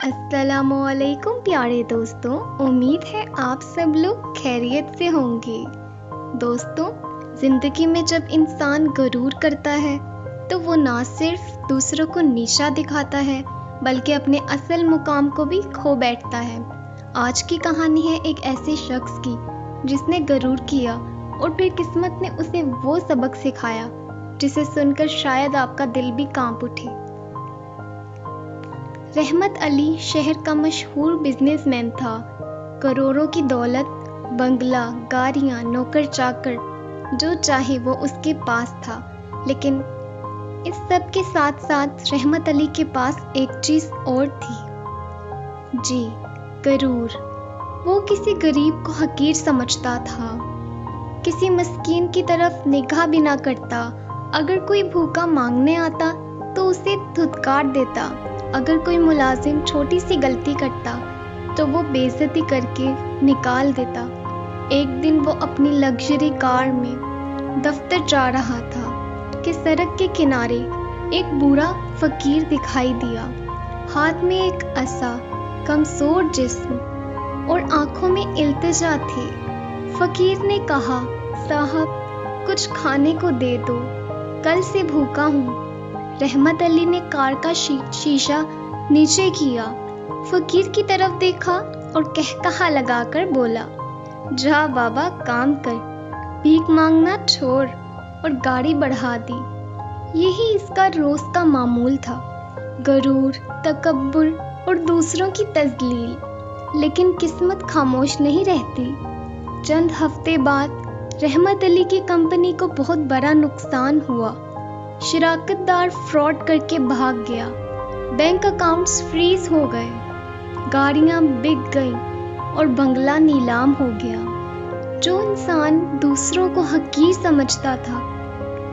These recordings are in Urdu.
السلام علیکم پیارے دوستوں، امید ہے آپ سب لوگ خیریت سے ہوں گے۔ دوستوں، زندگی میں جب انسان غرور کرتا ہے تو وہ نہ صرف دوسروں کو نیچا دکھاتا ہے بلکہ اپنے اصل مقام کو بھی کھو بیٹھتا ہے۔ آج کی کہانی ہے ایک ایسے شخص کی جس نے غرور کیا اور پھر قسمت نے اسے وہ سبق سکھایا جسے سن کر شاید آپ کا دل بھی کانپ اٹھے۔ رحمت علی شہر کا مشہور بزنس مین تھا۔ کروڑوں کی دولت، بنگلہ، گاڑیاں، نوکر چاکر، جو چاہے وہ اس کے پاس تھا۔ لیکن اس سب کے ساتھ ساتھ رحمت علی کے پاس ایک چیز اور تھی۔ جی، غرور۔ وہ کسی غریب کو حقیر سمجھتا تھا، کسی مسکین کی طرف نگاہ بھی نہ کرتا۔ اگر کوئی بھوکا مانگنے آتا تو اسے دھتکار دیتا۔ اگر کوئی ملازم چھوٹی سی غلطی کرتا تو وہ بے عزتی کر کے نکال دیتا۔ ایک دن وہ اپنی لگژری کار میں دفتر جا رہا تھا کہ سڑک کے کنارے ایک بوڑھا فقیر دکھائی دیا۔ ہاتھ میں ایک عصا، کمزور جسم اور آنکھوں میں التجا تھے۔ فقیر نے کہا، صاحب کچھ کھانے کو دے دو، کل سے بھوکا ہوں۔ رحمت علی نے کار کا شیشہ نیچے کیا، فقیر کی طرف دیکھا اور قہقہا لگا کر بولا، جا بابا کام کر، بھیک مانگنا چھوڑ، اور گاڑی بڑھا دی۔ یہی اس کا روز کا معمول تھا، غرور، تکبر اور دوسروں کی تذلیل۔ لیکن قسمت خاموش نہیں رہتی۔ چند ہفتے بعد رحمت علی کی کمپنی کو بہت بڑا نقصان ہوا۔ شراکت دار فراڈ کر کے بھاگ گیا، بینک اکاؤنٹس فریز ہو گئے، گاڑیاں بک گئیں اور بنگلہ نیلام ہو گیا۔ جو انسان دوسروں کو حقیر سمجھتا تھا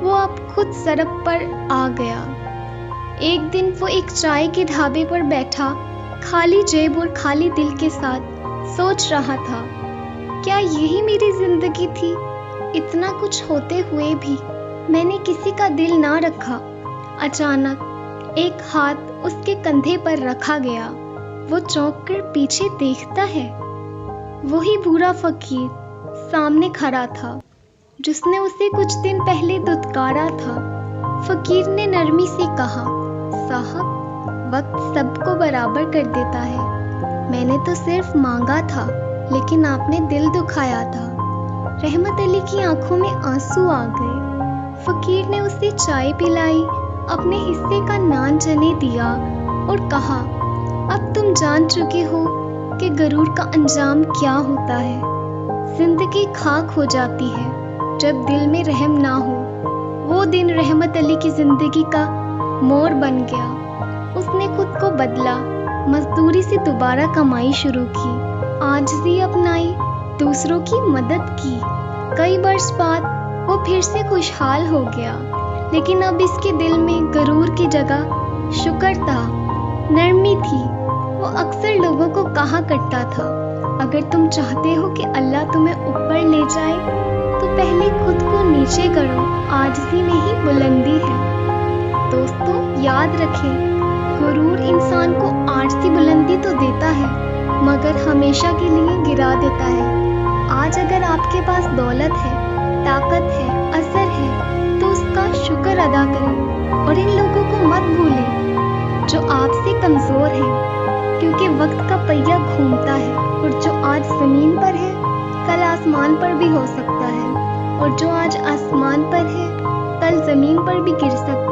وہ اب خود سڑک پر آ گیا۔ ایک دن وہ ایک چائے کے ڈھابے پر بیٹھا، خالی جیب اور خالی دل کے ساتھ سوچ رہا تھا، کیا یہی میری زندگی تھی؟ اتنا کچھ ہوتے ہوئے بھی میں نے کسی کا دل نہ رکھا۔ اچانک ایک ہاتھ اس کے کندھے پر رکھا گیا۔ وہ چونک کر پیچھے دیکھتا ہے، وہی بوڑھا فقیر سامنے کھڑا تھا جس نے اسے کچھ دن پہلے دھتکارا تھا۔ فقیر نے نرمی سے کہا، صاحب وقت سب کو برابر کر دیتا ہے، میں نے تو صرف مانگا تھا لیکن آپ نے دل دکھایا تھا۔ رحمت علی کی آنکھوں میں آنسو آ گئے۔ فقیر نے اسے چائے پلائی، اپنے حصے کا نان چنے دیا اور کہا، اب تم جان چکے ہو کہ غرور کا انجام کیا ہوتا ہے۔ زندگی خاک ہو جاتی ہے جب دل میں رحم نہ ہو۔ وہ دن رحمت علی کی زندگی کا موڑ بن گیا۔ اس نے خود کو بدلا، مزدوری سے دوبارہ کمائی شروع کی، عاجزی اپنائی، دوسروں کی مدد کی۔ کئی برس بعد وہ پھر سے خوشحال ہو گیا، لیکن اب اس کے دل میں غرور کی جگہ شکر تھا، نرمی تھی۔ وہ اکثر لوگوں کو کہا کرتا تھا، اگر تم چاہتے ہو کہ اللہ تمہیں اوپر لے جائے تو پہلے خود کو نیچے کرو، عاجزی میں ہی بلندی ہے۔ دوستوں، یاد رکھیں، غرور انسان کو عارضی بلندی تو دیتا ہے مگر ہمیشہ کے لیے گرا دیتا ہے۔ آج اگر آپ کے پاس دولت ہے، طاقت ہے، اثر ہے تو اس کا شکر ادا کریں اور ان لوگوں کو مت بھولیں جو آپ سے کمزور ہیں، کیونکہ وقت کا پہیہ گھومتا ہے اور جو آج زمین پر ہے کل آسمان پر بھی ہو سکتا ہے، اور جو آج آسمان پر ہے کل زمین پر بھی گر سکتا ہے۔